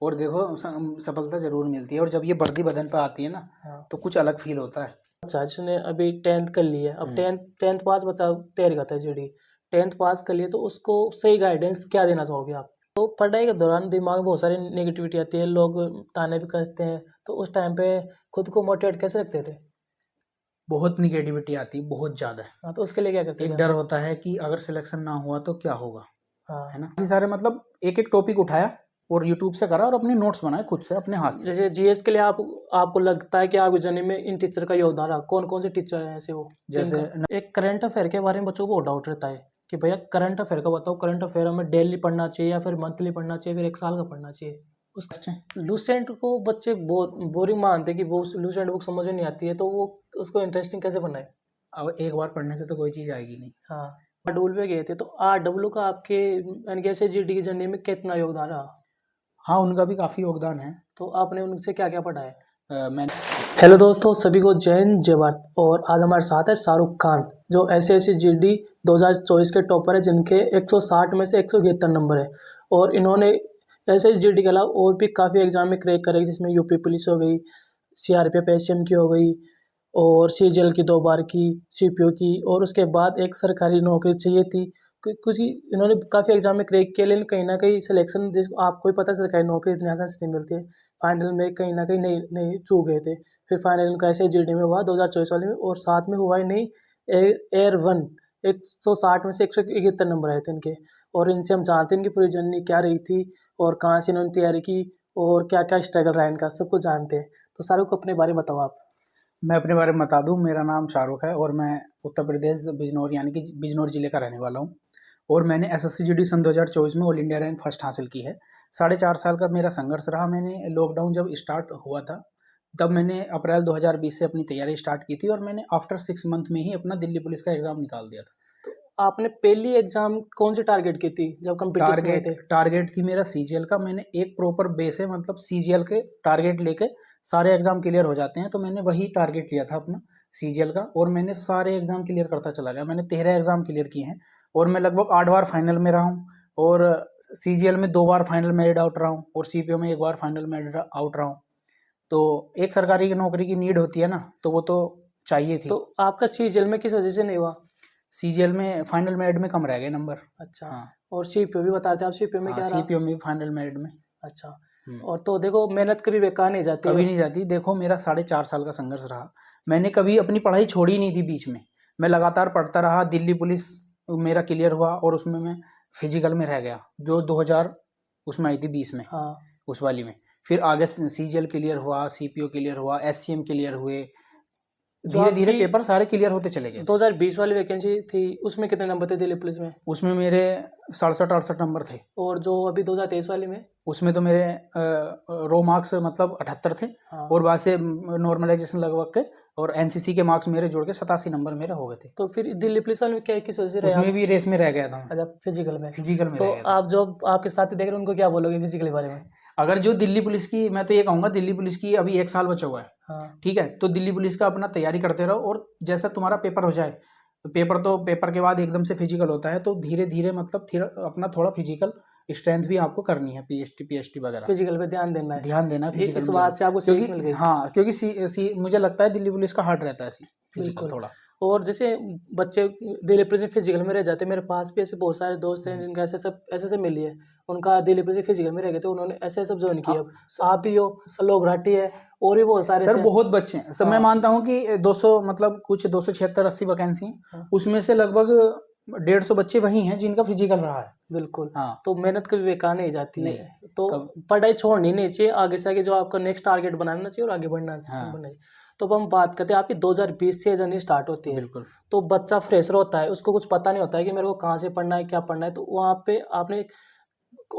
और देखो सफलता जरूर मिलती है, और जब ये वर्दी बदन पे आती है ना हाँ। तो कुछ अलग फील होता है। अच्छा, जिसने अभी 10th कर ली है, अब 10th पास बच्चा तैयारी करता है जीडी, 10th पास कर लिए तो उसको सही गाइडेंस क्या देना चाहोगे आप? तो पढ़ाई के दौरान दिमाग में बहुत सारी नेगेटिविटी आती है, लोग ताने भी कसते हैं, तो उस टाइम पे खुद को मोटिवेट कैसे रखते थे? बहुत निगेटिविटी आती है, बहुत ज्यादा। हाँ, तो उसके लिए क्या करते थे एक आप? डर होता है कि अगर सिलेक्शन ना हुआ तो क्या होगा, है हाँ, ना। काफी सारे मतलब एक एक टॉपिक उठाया और यूट्यूब से करा और अपने नोट्स बनाए खुद से अपने हाथ से। जैसे जीएस के लिए आपको लगता है कि आपकी जर्नी में इन टीचर का योगदान रहा, कौन कौन से टीचर हैं ऐसे वो जैसे जिनका एक करंट अफेयर के बारे में बच्चों को बहुत डाउट रहता है कि भैया करंट अफेयर का बताओ, करंट अफेयर हमें डेली पढ़ना चाहिए या फिर मंथली पढ़ना चाहिए, फिर एक साल का पढ़ना चाहिए? उस लूसेंट को बच्चे बोरिंग मानते हैं कि वो लूसेंट बुक समझ में नहीं आती है, तो वो उसको इंटरेस्टिंग कैसे बनाए? अब एक बार पढ़ने से तो कोई चीज आएगी नहीं। हाँ, आरडब्ल्यू पे गए थे, तो आरडब्ल्यू का आपके यानी कि एसएसजीडी की जर्नी में कितना योगदान रहा? हाँ, उनका भी काफी योगदान है। तो आपने उनसे क्या क्या पढ़ा है? मैंने हेलो दोस्तों, सभी को जय हिंद जय भारत। और आज हमारे साथ है शाहरुख खान, जो एसएसजीडी 2024 के टॉपर है, जिनके 160 में से 173 नंबर है। और इन्होंने एसएसजीडी के अलावा और भी काफ़ी एग्जाम में क्रैक करे, जिसमें यूपी पुलिस हो गई, सीआरपीएफ एसएम की हो गई, और सीजीएल की 2 बार की, सीपीओ की, और उसके बाद एक सरकारी नौकरी चाहिए थी। कुछ ही इन्होंने काफ़ी एग्जाम में क्रैक किया, लेकिन कहीं ना कहीं सिलेक्शन, आपको ही पता है सरकारी नौकरी इतनी आसान से नहीं मिलती है। फाइनल में कहीं ना कहीं नहीं नहीं चूक गए थे। फिर फाइनल उनका एसएसजीडी में हुआ 2024 वाले में, और साथ में हुआ ही नहीं, एयर वन 160 में से 171 नंबर आए थे इनके। और इनसे हम जानते हैं इनकी पूरी जर्नी क्या रही थी, और कहाँ से इन्होंने तैयारी की, और क्या क्या स्ट्रगल रहा इनका, सब कुछ जानते हैं। तो शाहरुख को अपने बारे में बताओ आप। मैं अपने बारे में बता दूं, मेरा नाम शाहरुख है और मैं उत्तर प्रदेश बिजनौर यानी कि बिजनौर जिले का रहने वाला हूं। और मैंने एसएससीजीडी सन 2024 में ऑल इंडिया रैंक फर्स्ट हासिल की है। 4.5 साल का मेरा संघर्ष रहा। मैंने लॉकडाउन जब स्टार्ट हुआ था तब मैंने अप्रैल 2020 से अपनी तैयारी स्टार्ट की थी, और मैंने आफ्टर 6 मंथ में ही अपना दिल्ली पुलिस का एग्ज़ाम निकाल दिया था। आपने पहली एग्जाम कौन सी टारगेट की थी जब कंपटीशन में थे? टारगेट थी मेरा सीजीएल का। मैंने एक प्रॉपर बेस है, मतलब सीजीएल के टारगेट लेके सारे एग्जाम क्लियर हो जाते हैं, तो मैंने वही टारगेट लिया था अपना सीजीएल का, और मैंने सारे एग्जाम क्लियर करता चला गया। मैंने 13 एग्जाम क्लियर किए हैं, और मैं लगभग 8 बार फाइनल में रहा हूँ, और सीजीएल में 2 बार फाइनल मेरिट आउट रहा हूँ, और सीपीओ में 1 बार फाइनल मेरिट आउट रहा हूँ। तो एक सरकारी की नौकरी की नीड होती है ना, तो वो तो चाहिए थी। तो आपका सीजीएल में किस वजह से नहीं हुआ? सीजीएल में फाइनल मेरिट में कम रह गए नंबर। अच्छा। हाँ। और सीपीओ भी बताते हैं आप, सीपीओ में हाँ, क्या रहा? सीपीओ में फाइनल मेरिट में। अच्छा। और तो देखो, मेहनत कभी बेकार नहीं जाती कभी है। नहीं जाती। देखो, मेरा 4.5 साल का संघर्ष रहा। मैंने कभी अपनी पढ़ाई छोड़ी नहीं थी बीच में। मैं लगातार पढ़ता रहा। दिल्ली पुलिस मेरा क्लियर हुआ, और उसमें मैं फिजिकल में रह गया, जो 2000 उसमें आई थी 20 में। हाँ। उस वाली में फिर आगे सीजीएल क्लियर हुआ, सीपीओ क्लियर हुआ, एससीएम क्लियर हुए। जो धीरे धीरे आपकी पेपर सारे क्लियर होते चले गए। 2020 वाली वैकेंसी थी, उसमें कितने नंबर थे दिल्ली पुलिस में? उसमें मेरे 67-68 नंबर थे। और जो अभी 2023 वाली में? उसमें तो मेरे रो मार्क्स मतलब 78 थे। हाँ। और बाद से नॉर्मलाइजेशन लगभग के और एनसीसी के मार्क्स मेरे जोड़ के 87 नंबर मेरे हो गए थे। तो फिर दिल्ली पुलिस वाले में क्या किस वजह से रहे उसमें आप? भी रेस में रह गया था मैं। अच्छा, फिजिकल में। फिजिकल में तो रह गया था। आप जो आपके साथी देख रहे हैं उनको क्या बोलोगे फिजिकल के बारे में? अगर जो दिल्ली पुलिस की, मैं तो ये कहूँगा, दिल्ली पुलिस की अभी 1 साल बचा हुआ है। हाँ। ठीक है, तो दिल्ली पुलिस का अपना तैयारी करते रहो, और जैसा तुम्हारा पेपर हो जाए, पेपर के बाद एकदम से फिजिकल होता है, तो धीरे धीरे मतलब अपना थोड़ा फिजिकल स्ट्रेंथ भी आपको करनी है, पीएसटी वगैरह। फिजिकल पे ध्यान देना है। ध्यान देना फिजिकल इस में बात से आपको सीख मिल क्योंकि गई। हाँ, क्योंकि मुझे लगता है दिल्ली पुलिस का हार्ड रहता है फिजिकल बिल्कुल। थोड़ा। और जैसे बच्चे दिल्ली पुलिस में फिजिकल में रह जाते हैं, मेरे पास भी ऐसे बहुत सारे दोस्त हैं जिनका ऐसे मिली है, उनका दिल्ली पुलिस फिजिकल में रह गए थे, उन्होंने ऐसे सब ज्वाइन किया। आप भी हो, लोग घाटी है, और भी बहुत सारे सर से। बहुत बच्चे हैं सर। मैं हाँ। मानता हूँ कि 200 मतलब कुछ 276-80 वैकेंसी हैं, हाँ। उसमें से लगभग 150 बच्चे वही हैं जिनका फिजिकल रहा है। बिल्कुल। हाँ। तो मेहनत कभी बेकार नहीं जाती है। नहीं, तो पढ़ाई छोड़नी नहीं चाहिए, आगे से आगे जो आपका नेक्स्ट टारगेट बनाना चाहिए और आगे बढ़ना चाहिए। तो अब हम बात करते हैं, आपकी 2020 से जर्नी स्टार्ट होती है। बिल्कुल। तो बच्चा फ्रेशर होता है, उसको कुछ पता नहीं होता है कि मेरे को कहाँ से पढ़ना है, क्या पढ़ना है। तो वहाँ पे आपने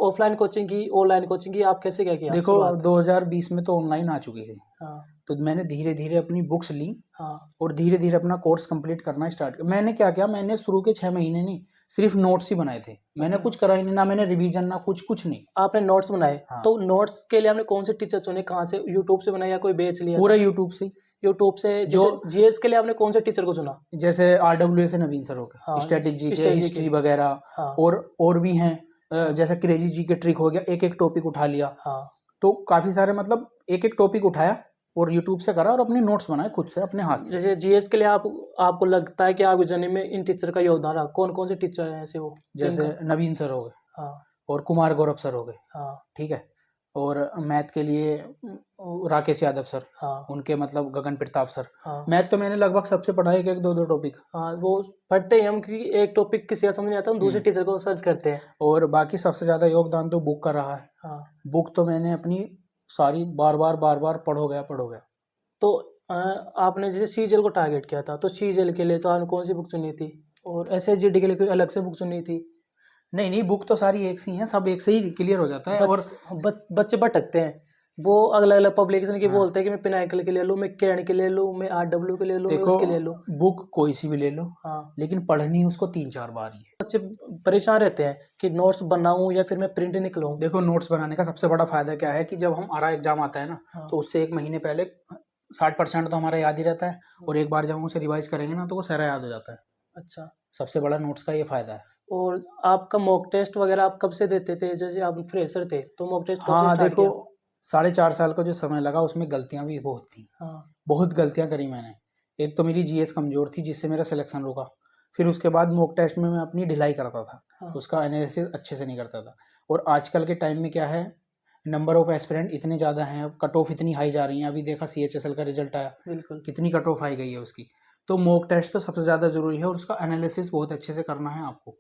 ऑफलाइन कोचिंग की, ऑनलाइन कोचिंग की, आप कैसे क्या किया? देखो 2020 में तो ऑनलाइन आ चुकी थी। हाँ। तो मैंने धीरे धीरे अपनी बुक्स ली। हाँ। और धीरे धीरे अपना कोर्स कंप्लीट करना स्टार्ट किया। मैंने क्या किया, मैंने शुरू के 6 महीने नहीं, सिर्फ नोट्स ही बनाए थे। मैंने कुछ करा ही नहीं, ना मैंने रिवीजन, ना कुछ नहीं। आपने नोट्स बनाए? हाँ। तो नोट्स के लिए आपने कौन से टीचर चुने, कहाँ से, यूट्यूब से बनाया या कोई बेच लिया? पूरा यूट्यूब से। यूट्यूब से। जो जीएस के लिए आपने कौन से टीचर को चुना? जैसे आरडब्ल्यू से नवीन सर हो गए। हाँ, static GK, static history GK. वगैरह। हाँ। और भी हैं, जैसे क्रेजी जी के ट्रिक हो गया, एक एक टॉपिक उठा लिया। हाँ। तो काफ़ी सारे मतलब एक एक टॉपिक उठाया और यूट्यूब से करा और अपने नोट्स बनाए खुद से अपने हाथ से। जैसे जीएस के लिए आपको लगता है कि आपकी जर्नी में इन टीचर का योगदान रहा, कौन कौन से टीचर हैं ऐसे वो जैसे जिनका? नवीन सर हो गए हाँ और कुमार गौरव सर हो गए, हाँ ठीक है। और मैथ के लिए राकेश यादव सर, हाँ उनके मतलब गगन प्रताप सर। हाँ मैथ तो मैंने लगभग सबसे पढ़ा है, एक एक दो दो टॉपिक। हाँ, वो पढ़ते ही हम, क्योंकि एक टॉपिक किसी का समझ नहीं आता हम दूसरे टीचर को सर्च करते हैं। और बाकी सबसे ज़्यादा योगदान तो बुक का रहा है। हाँ, बुक तो मैंने अपनी सारी बार बार पढ़ो गया। तो आपने जैसे सीजीएल को टारगेट किया था, तो सीजीएल के लिए तो आपने कौन सी बुक चुनी थी, और एसएसजीडी के लिए कोई अलग से बुक चुनी थी? नहीं बुक तो सारी एक सी हैं, सब एक से ही क्लियर हो जाता है। और बच्चे भटकते हैं, वो अलग अलग पब्लिकेशन की हाँ। बोलते हैं कि मैं पिनाकिल के ले लूँ, मैं किरण के ले लूँ, मैं आरडब्ल्यू के ले लूँ, मैं देखो उसके ले लूँ। बुक कोई सी भी ले लो, हाँ, लेकिन पढ़नी उसको 3-4 बार ही है। बच्चे परेशान रहते हैं कि नोट्स बनाऊं या फिर मैं प्रिंट निकलूं। देखो नोट्स बनाने का सबसे बड़ा फायदा क्या है कि जब हम हमारा एग्जाम आता है ना, हाँ, तो उससे 1 महीने पहले 60% तो हमारा याद ही रहता है, और एक बार जब हम उसे रिवाइज करेंगे ना तो वो सारा याद हो जाता है। अच्छा। सबसे बड़ा नोट्स का ये फायदा है। और आपका मॉक टेस्ट वगैरह आप कब से देते थे? जैसे आप फ्रेशर थे तो मॉक टेस्ट कब से हाँ स्टार्ट देखो, किया? 4.5 साल का जो समय लगा उसमें गलतियां भी बहुत थी, हाँ बहुत गलतियां करी मैंने। एक तो मेरी जीएस कमजोर थी जिससे मेरा सिलेक्शन रुका। फिर उसके बाद मॉक टेस्ट में मैं अपनी ढिलाई करता था, हाँ उसका एनालिसिस अच्छे से नहीं करता था। और आजकल के टाइम में क्या है, नंबर ऑफ एस्पिरेंट इतने ज़्यादा हैं, कट ऑफ इतनी हाई जा रही हैं। अभी देखा CHSL का रिजल्ट आया, बिल्कुल। कितनी कट ऑफ हाई गई है उसकी। तो मॉक टेस्ट तो सबसे ज़्यादा ज़रूरी है और उसका एनालिसिस बहुत अच्छे से करना है आपको।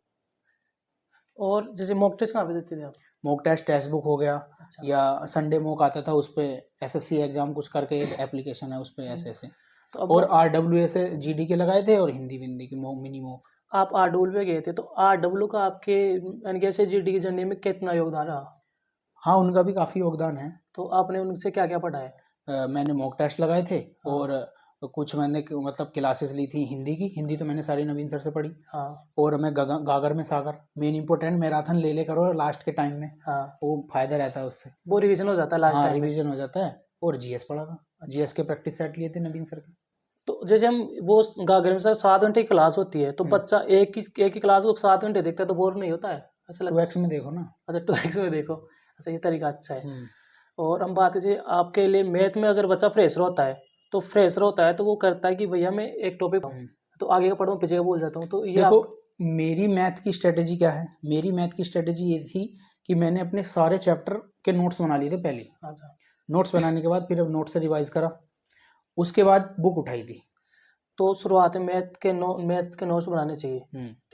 और जैसे मॉक टेस्ट कहाँ पे देते थे आप? मॉक टेस्ट बुक हो गया, अच्छा। या संडे मॉक आता था उस पर, SSC एग्जाम कुछ करके एक एप्लीकेशन है उस पर ऐसे। तो अब और RWA से GD के लगाए थे, और हिंदी विंदी की मिनी मॉक। आप आरडब्ल्यू पे गए थे, तो आरडब्ल्यू का आपके यानी कि एसएसजीडी की जर्नी में कितना योगदान रहा? हाँ उनका भी काफ़ी योगदान है। तो आपने उनसे क्या क्या पढ़ा है? मैंने मॉक टेस्ट लगाए थे, हाँ और कुछ मैंने मतलब क्लासेस ली थी हिंदी की। हिंदी तो मैंने सारी नवीन सर से पढ़ी। हाँ और मैं गागर में सागर, मेन इंपॉर्टेंट मैराथन ले करो लास्ट के टाइम में, हाँ, वो फायदा रहता है उससे। वो रिवीजन हो जाता है लास्ट हाँ टाइम में। रिवीजन हो जाता है। और जीएस पढ़ा था, जीएस के प्रैक्टिस सेट लिए थे नवीन सर के। तो जैसे हम वो गागर में सर 7 घंटे की क्लास होती है, तो बच्चा एक ही क्लास को 7 घंटे देखता है तो बोर नहीं होता है? ऐसा लगता है? 2x में देखो ना। अच्छा 2x में देखो। अच्छा, ये तरीका अच्छा है। और हम बात कीजिए आपके लिए, मैथ में अगर बच्चा फ्रेशर होता है तो वो करता है कि भैया मैं एक टॉपिक तो आगे का पढ़ूँ पीछे का भूल जाता हूँ, तो ये देखो आप। मेरी मैथ की स्ट्रेटेजी क्या है, मेरी मैथ की स्ट्रेटेजी ये थी कि मैंने अपने सारे चैप्टर के नोट्स बना लिए थे पहले। अच्छा, नोट्स बनाने के बाद फिर अब नोट्स से रिवाइज करा, उसके बाद बुक उठाई थी। तो शुरुआत में मैथ के नोट्स बनाने चाहिए,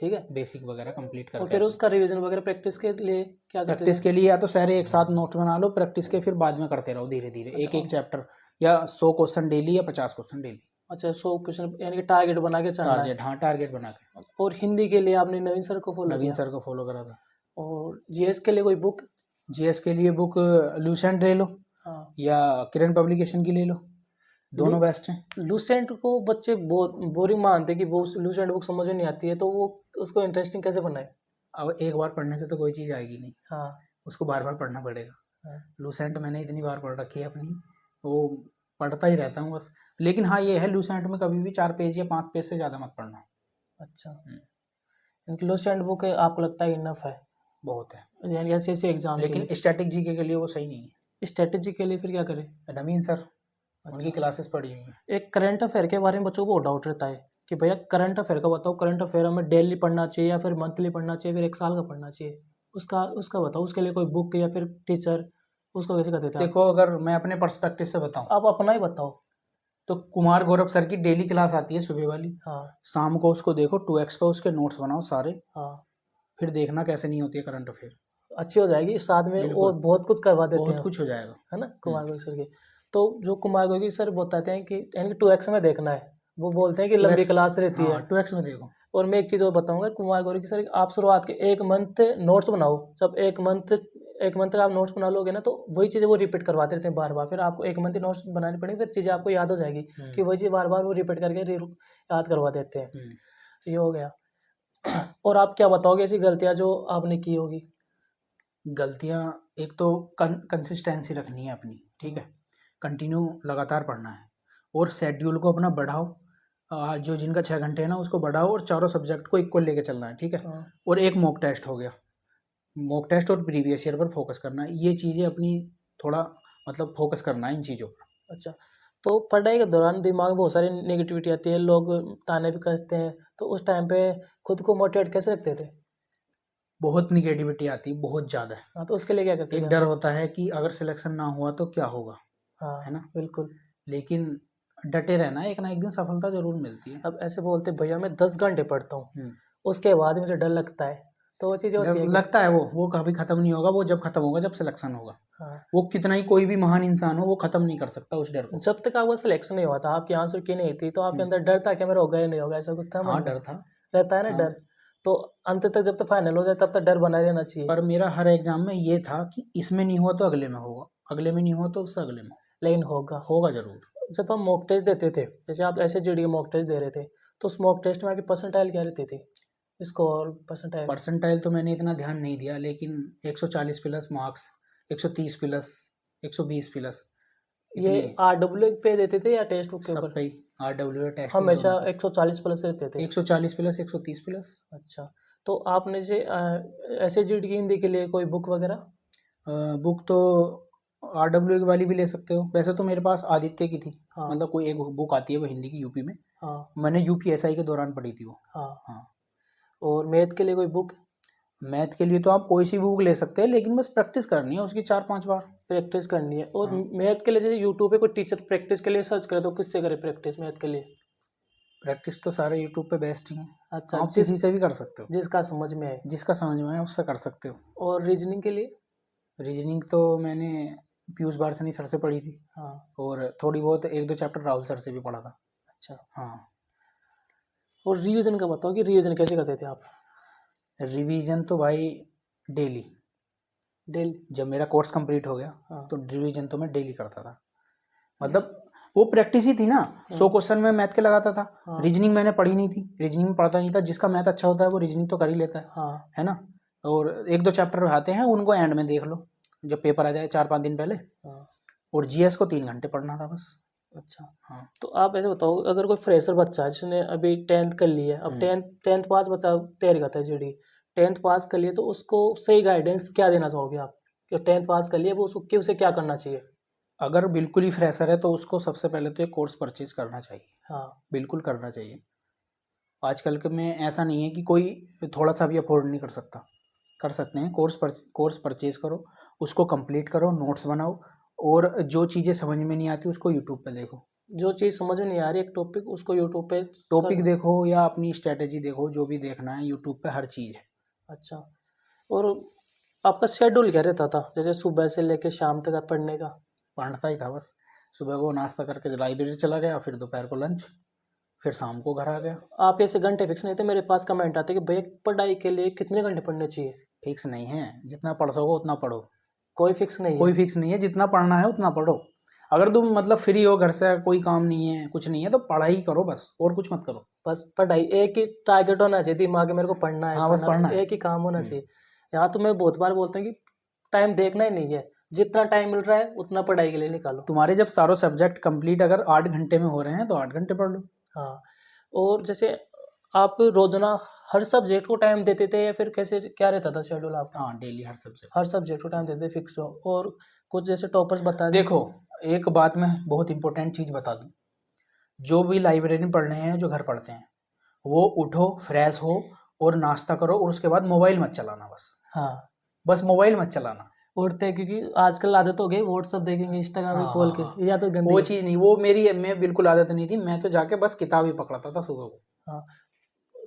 ठीक है, बेसिक वगैरह कंप्लीट और करके। फिर उसका रिवीजन वगैरह प्रैक्टिस के लिए क्या करते प्रैक्टिस थे? के लिए या तो सारे एक साथ नोट्स बना लो, प्रैक्टिस के फिर बाद में करते रहो धीरे धीरे, अच्छा, एक एक चैप्टर, या 100 क्वेश्चन डेली या 50 क्वेश्चन डेली। अच्छा 100 क्वेश्चन यानी कि टारगेट बना के चलना है। टारगेट, हाँ टारगेट बना के। और हिंदी के लिए आपने नवीन सर को फॉलो नवीन किया? सर को फॉलो करा था। और जीएस के लिए कोई बुक? जीएस के लिए बुक लूसेंट ले लो, हाँ, या किरण पब्लिकेशन की ले लो, दोनों बेस्ट हैं। लूसेंट को बच्चे बहुत बोरिंग मानते हैं कि वो लूसेंट बुक समझ में नहीं आती है, तो वो उसको इंटरेस्टिंग कैसे बनाए? अब एक बार पढ़ने से तो कोई चीज़ आएगी नहीं, हाँ उसको बार बार पढ़ना पड़ेगा। हाँ, लूसेंट मैंने इतनी बार पढ़ रखी है अपनी, वो पढ़ता ही रहता हूँ बस। लेकिन हाँ ये है, लूसेंट में कभी भी 4 पेज या 5 पेज से ज़्यादा मत पढ़ना। अच्छा, यानी कि लूसेंट बुक आपको लगता है इनफ है? बहुत है, यानी ऐसे ऐसे एग्जाम के लेकिन लिए। स्टैटिक जीके के लिए वो सही नहीं है। स्ट्रेटेजी के लिए फिर क्या करें? नवीन सर, उनकी अच्छा, क्लासेस पढ़ी हुई हैं। एक करंट अफेयर के बारे में बच्चों को बहुत डाउट रहता है कि भैया करंट अफेयर का बताओ, करंट अफेयर हमें डेली पढ़ना चाहिए या फिर मंथली पढ़ना चाहिए, फिर 1 साल का पढ़ना चाहिए? उसका उसका बताओ, उसके लिए कोई बुक या फिर टीचर, उसको कैसे कर देते हैं आप? देखो अगर मैं अपने पर्सपेक्टिव से बताऊं, आप अपना ही बताओ। तो कुमार गौरव सर की डेली क्लास आती है सुबह वाली, हाँ शाम को उसको देखो, 2x पे उसके नोट्स बनाओ सारे, हाँ, फिर देखना कैसे नहीं होती है करंट अफेयर। अच्छी हो जाएगी, साथ में बिल्कुल। और बहुत कुछ करवा देते बहुत हैं, कुछ हो जाएगा। है ना, कुमार गोगी सर के। तो जो कुमार गोगी सर बताते हैं कि यानी कि 2x में देखना है, वो बोलते हैं कि लंबी 2x, क्लास रहती है। हाँ 2x में देखो। और मैं एक चीज़ और बताऊंगा, कुमार गोगी सर आप शुरुआत के 1 मंथ नोट्स बनाओ, जब 1 मंथ का आप नोट्स बना लोगे ना, तो वही चीज़ें वो रिपीट करवाते रहते हैं बार बार, फिर आपको 1 मंथ ही नोट्स बनानी पड़ेगी, फिर चीज़ें आपको याद हो जाएगी कि वही चीज़ बार बार वो रिपीट करके याद करवा देते हैं। ये हो गया। और आप क्या बताओगे ऐसी गलतियाँ जो आपने की होगी? गलतियाँ, एक तो कंसिस्टेंसी रखनी है अपनी, ठीक है, कंटिन्यू लगातार पढ़ना है, और शेड्यूल को अपना बढ़ाओ। जो जिनका 6 घंटे है ना उसको बढ़ाओ, और चारों सब्जेक्ट को इक्वल लेके चलना है, ठीक है। हाँ और एक मॉक टेस्ट हो गया, मॉक टेस्ट और प्रीवियस ईयर पर फोकस करना है, ये चीज़ें अपनी थोड़ा मतलब फोकस करना है इन चीज़ों पर। अच्छा, तो पढ़ाई के दौरान दिमाग में बहुत सारी नेगेटिविटी आती है, लोग ताने भी कसते हैं, तो उस टाइम पे खुद को मोटिवेट कैसे रखते थे? बहुत निगेटिविटी आती है, बहुत ज़्यादा। हाँ, तो उसके लिए क्या करते थे एक आप? डर होता है कि अगर सिलेक्शन ना हुआ तो क्या होगा, है हाँ, ना? बिल्कुल। लेकिन डटे रहना, एक ना एक दिन सफलता ज़रूर मिलती है। अब ऐसे बोलते भैया मैं 10 घंटे पढ़ता हूँ, हुँ। उसके बाद मुझे डर लगता है, तो वो चीज़ होती डर है कि लगता है, वो कभी ख़त्म नहीं होगा, वो जब ख़त्म होगा जब सिलेक्शन होगा। हाँ, वो कितना ही कोई भी महान इंसान हो, वो ख़त्म नहीं कर सकता उस डर को। जब तक आपका सिलेक्शन नहीं हुआ था, आपकी आंसर की नहीं थी, तो आपके हुँ। अंदर डर था कि मेरा होगा या नहीं होगा, ऐसा कुछ था हाँ, मन में? डर था। रहता है ना हाँ, डर, तो अंत तक जब तक फाइनल हो जाए तब तक डर बना रहना चाहिए। पर मेरा हर एग्ज़ाम में ये था कि इसमें नहीं हुआ तो अगले में होगा, अगले में नहीं हुआ तो उससे अगले में लेकिन होगा। होगा ज़रूर। जब हम मॉक टेस्ट देते थे, जैसे आप एसएसजीडी के मॉक टेस्ट दे रहे थे, तो उस मॉक टेस्ट में आपकी परसेंटाइल क्या रहती थी? Score, percentile? परसेंटाइल तो मैंने इतना ध्यान नहीं दिया, लेकिन 140 प्लस मार्क्स, 130 प्लस, 120 प्लस, ये इतने आरडब्ल्यू पे देते थे या टेक्स्ट बुक के सब ऊपर? पे ही, आरडब्ल्यू टेक्स्ट बुक हमेशा दोनों पे। 140 प्लस रहते थे। 140 प्लस, 130 प्लस। अच्छा, तो आपने जे एसएसजीडी की हिंदी के लिए कोई बुक वगैरह? बुक तो आरडब्ल्यू वाली भी ले सकते हो। वैसे तो मेरे पास आदित्य की थी, हाँ, मतलब कोई एक बुक आती है वो हिंदी की यूपी में, हाँ, मैंने यूपीएसआई के दौरान पढ़ी थी वो। हाँ। हाँ, और मैथ के लिए कोई बुक? मैथ के लिए तो आप कोई सी बुक ले सकते हैं, लेकिन बस प्रैक्टिस करनी है उसकी 4-5 बार। प्रैक्टिस करनी है। और हाँ, मैथ के लिए जैसे यूट्यूब पे कोई टीचर प्रैक्टिस के लिए सर्च करे तो किससे करे प्रैक्टिस मैथ के लिए? प्रैक्टिस तो सारे यूट्यूब पे बेस्ट ही हैं। अच्छा, आप किसी से भी कर सकते हो, जिसका समझ में आए। जिसका समझ में आए उससे कर सकते हो। और रीजनिंग के लिए? रीजनिंग तो मैंने पीयूष बारसनी सर से पढ़ी थी, हाँ, और थोड़ी बहुत 1-2 चैप्टर राहुल सर से भी पढ़ा था। अच्छा। हाँ, और रिवीजन का बताओ कि रिवीजन कैसे करते थे आप? रिवीजन तो भाई डेली, डेली? जब मेरा कोर्स कंप्लीट हो गया हाँ, तो रिवीजन तो मैं डेली करता था। मतलब वो प्रैक्टिस ही थी ना। 100 हाँ, क्वेश्चन में मैथ के लगाता था। हाँ, रीजनिंग मैंने पढ़ी नहीं थी, रीजनिंग में पढ़ता नहीं था। जिसका मैथ अच्छा होता है वो रीजनिंग तो कर ही लेता हाँ, है ना। और 1-2 चैप्टर आते हैं, उनको एंड में देख लो जब पेपर आ जाए 4-5 दिन पहले। हाँ। और जीएस को 3 घंटे पढ़ना था बस। अच्छा, हाँ। तो आप ऐसे बताओ अगर कोई फ्रेशर बच्चा है जिसने अभी 10th कर ली है, अब 10th पास बच्चा तैयारी करता है जीडी, 10th पास कर लिए तो उसको सही गाइडेंस क्या देना चाहोगे आप? जो 10th पास कर लिए वो उसको उसे क्या करना चाहिए? अगर बिल्कुल ही फ्रेशर है तो उसको सबसे पहले तो एक कोर्स परचेज करना चाहिए, हाँ, बिल्कुल करना चाहिए। आजकल के में ऐसा नहीं है कि कोई थोड़ा सा भी अफोर्ड नहीं कर सकता, कर सकते हैं। कोर्स परचेज करो, उसको कंप्लीट करो, नोट्स बनाओ, और जो चीज़ें समझ में नहीं आती उसको यूट्यूब पे देखो। जो चीज़ समझ में नहीं आ रही एक टॉपिक उसको यूट्यूब पे टॉपिक देखो या अपनी स्ट्रेटेजी देखो, जो भी देखना है यूट्यूब पे हर चीज़ है। अच्छा, और आपका शेड्यूल क्या रहता था जैसे सुबह से लेके शाम तक आप पढ़ने का? पढ़ता ही था बस। सुबह को नाश्ता करके लाइब्रेरी चला गया, फिर दोपहर को लंच, फिर शाम को घर आ गया। आप ऐसे घंटे फिक्स नहीं थे? मेरे पास कमेंट आते कि भैया पढ़ाई के लिए कितने घंटे पढ़ने चाहिए? फिक्स नहीं है, जितना पढ़ सको उतना पढ़ो। कोई फिक्स नहीं कोई है? फिक्स नहीं है, जितना पढ़ना है उतना पढ़ो। अगर तुम मतलब फ्री हो, घर से कोई काम नहीं है, कुछ नहीं है, तो पढ़ाई करो बस, और कुछ मत करो। बस पढ़ाई एक ही टारगेट होना चाहिए दिमाग में, मेरे को पढ़ना है हाँ, बस पढ़ना है। एक ही काम होना हम्म। चाहिए। यहाँ तो मैं बहुत बार बोलता हूँ कि टाइम देखना ही नहीं है, जितना टाइम मिल रहा है उतना पढ़ाई के लिए निकालो। तुम्हारे जब सारे सब्जेक्ट कंप्लीट अगर 8 घंटे में हो रहे हैं तो 8 घंटे पढ़ लो। हाँ, और जैसे आप रोजाना हर सब्जेक्ट को टाइम देते थे या फिर कैसे क्या रहता था शेड्यूल आपका? हाँ, डेली हर सब्जेक्ट। हर सब्जेक्ट को टाइम देते थे फिक्स हो? और कुछ जैसे टॉपर्स बता दें। देखो, एक बात मैं बहुत इंपॉर्टेंट चीज़ बता दूँ। जो भी लाइब्रेरी में पढ़ रहे हैं, जो घर पढ़ते हैं, वो उठो, फ्रेश हो, और नाश्ता करो, और उसके बाद मोबाइल मत चलाना बस। हाँ, बस मोबाइल मत चलाना। उठते हैं क्योंकि आजकल आदत हो गई व्हाट्सअप देखेंगे इंस्टाग्राम हाँ, पे हाँ, खोल के, हाँ। या तो गंदी वो है। चीज़ नहीं, वो मेरी मैं बिल्कुल आदत नहीं थी। मैं तो जाके बस किताब ही पकड़ता था सुबह को। हाँ,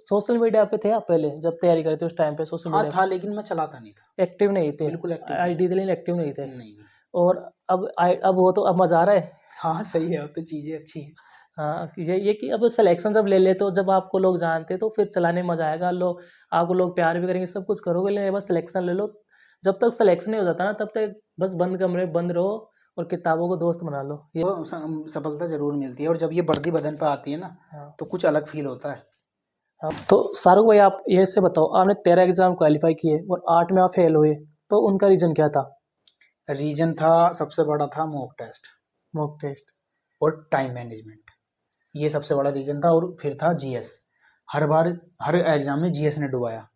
सोशल मीडिया पे थे आप पहले जब तैयारी करते उस टाइम पे? सोशल हाँ, मीडिया था, लेकिन मैं चलाता नहीं था। एक्टिव नहीं थे? बिल्कुल एक्टिव नहीं आईडी था। के लिए एक्टिव नहीं थे? नहीं, नहीं। और अब वो तो अब मज़ा आ रहा है। हाँ, सही है, अब तो चीज़ें अच्छी हैं। हाँ, ये कि अब सिलेक्शन जब ले लेते हो, जब आपको लोग जानते हैं तो फिर चलाने में मज़ा आएगा। लोग आपको लोग प्यार भी करेंगे, सब कुछ करोगे, लेकिन बस सिलेक्शन ले लो। जब तक सिलेक्शन नहीं हो जाता ना तब तक बस बंद कमरे में बंद रहो और किताबों को दोस्त बना लो। ये तो सफलता ज़रूर मिलती है, और जब ये वर्दी बदन पे आती है ना, हाँ, तो कुछ अलग फ़ील होता है। हाँ। तो शाहरुख भाई आप ये से बताओ, आपने 13 एग्ज़ाम क्वालिफाई किए और 8 में आप फेल हुए, तो उनका रीज़न क्या था? रीज़न था, सबसे बड़ा था मॉक टेस्ट मॉक टेस्ट? और टाइम मैनेजमेंट। ये सबसे बड़ा रीज़न था, और फिर था जीएस। हर बार हर एग्ज़ाम में जीएस ने डुबाया।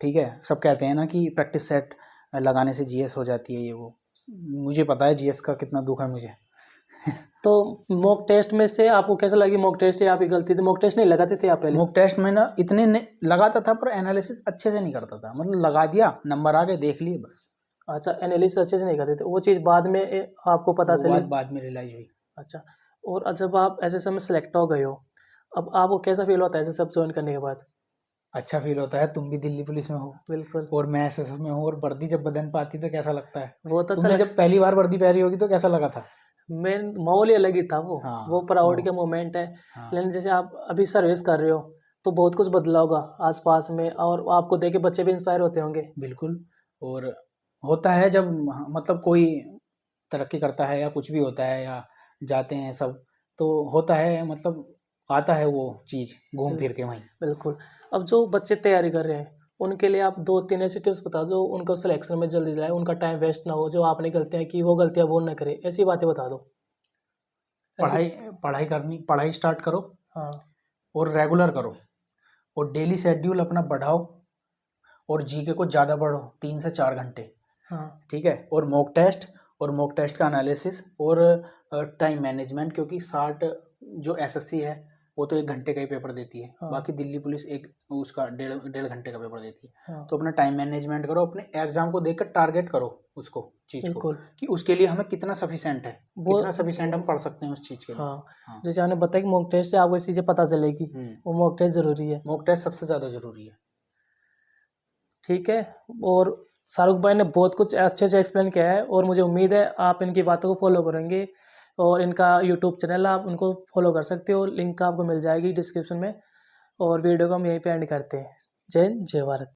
ठीक है, सब कहते हैं ना कि प्रैक्टिस सेट लगाने से जीएस हो जाती है, ये वो। मुझे पता है जीएस का कितना दुख है मुझे। तो मॉक टेस्ट में से आपको कैसा लगी? मॉक टेस्ट या आपकी गलती थी? मॉक टेस्ट नहीं लगाते थे आप पहले? मॉक टेस्ट में ना इतने लगाता था पर एनालिसिस अच्छे से नहीं करता था, मतलब लगा दिया, नंबर आ गए, देख लिए बस। अच्छा, एनालिसिस अच्छे से नहीं करते थे, वो चीज़ बाद में आपको पता वो चली? बाद में रियलाइज हुई। अच्छा, और जब आप एसएसएम में सेलेक्ट हो गए हो, अब आपको कैसा फील होता है एसएसएम ज्वाइन करने के बाद? अच्छा फील होता है, तुम भी दिल्ली पुलिस में हो बिल्कुल, और मैं एसएसएफ में हूँ, और वर्दी जब बदन पे आती तो कैसा लगता है। वो तो तुमने चल जब पहली बार वर्दी पहनी होगी तो कैसा लगा था। मेन माहौल ही अलग ही था वो। हाँ, वो प्राउड वो का मोमेंट है। हाँ लेकिन जैसे आप अभी सर्विस कर रहे हो तो बहुत कुछ बदला होगा आसपास में, और आपको देख के बच्चे भी इंस्पायर होते होंगे। बिल्कुल। और होता है जब मतलब कोई तरक्की करता है या कुछ भी होता है या जाते हैं सब, तो होता है, मतलब आता है वो चीज़ घूम बिल- फिर के वहीं। बिल्कुल। अब जो बच्चे तैयारी कर रहे हैं उनके लिए आप 2-3 ऐसी टिप्स बता दो उनको सिलेक्शन में जल्दी दिलाए, उनका टाइम वेस्ट ना हो, जो आपने गलतियाँ की वो गलतियाँ वो ना करे, ऐसी बातें बता दो। ऐसी। पढ़ाई पढ़ाई स्टार्ट करो हाँ। और रेगुलर करो, और डेली शेड्यूल अपना बढ़ाओ, और जीके को ज़्यादा पढ़ो, 3 से 4 घंटे। हाँ। ठीक है। और मॉक टेस्ट का एनालिसिस और टाइम मैनेजमेंट, क्योंकि 60 जो एसएससी है वो तो 1 घंटे का ही पेपर देती है, हाँ। बाकी दिल्ली पुलिस एक उसका डेढ़ घंटे का पेपर देती है। हाँ। तो अपना टाइम मैनेजमेंट करो, अपने एग्जाम को देखकर टारगेट करो उसको, चीज़ को, बिल्कुल। कि उसके लिए हमें कितना सफिशेंट है, वो। कितना सफिशेंट हम पढ़ सकते हैं उस चीज़ के लिए। हाँ। हाँ। जैसे आपने बताया कि मॉक टेस्ट से आपको इस चीज़ें पता चलेगी, वो मॉक टेस्ट ज़रूरी है। मॉक टेस्ट सबसे ज़्यादा ज़रूरी है। ठीक है। और शाहरुख भाई ने बहुत कुछ अच्छे से एक्सप्लेन किया है, और मुझे उम्मीद है आप इनकी बातों को फॉलो करेंगे, और इनका यूट्यूब चैनल आप उनको फॉलो कर सकते हो, लिंक आपको मिल जाएगी डिस्क्रिप्शन में। और वीडियो को हम यहीं पे एंड करते हैं। जय हिंद, जय भारत।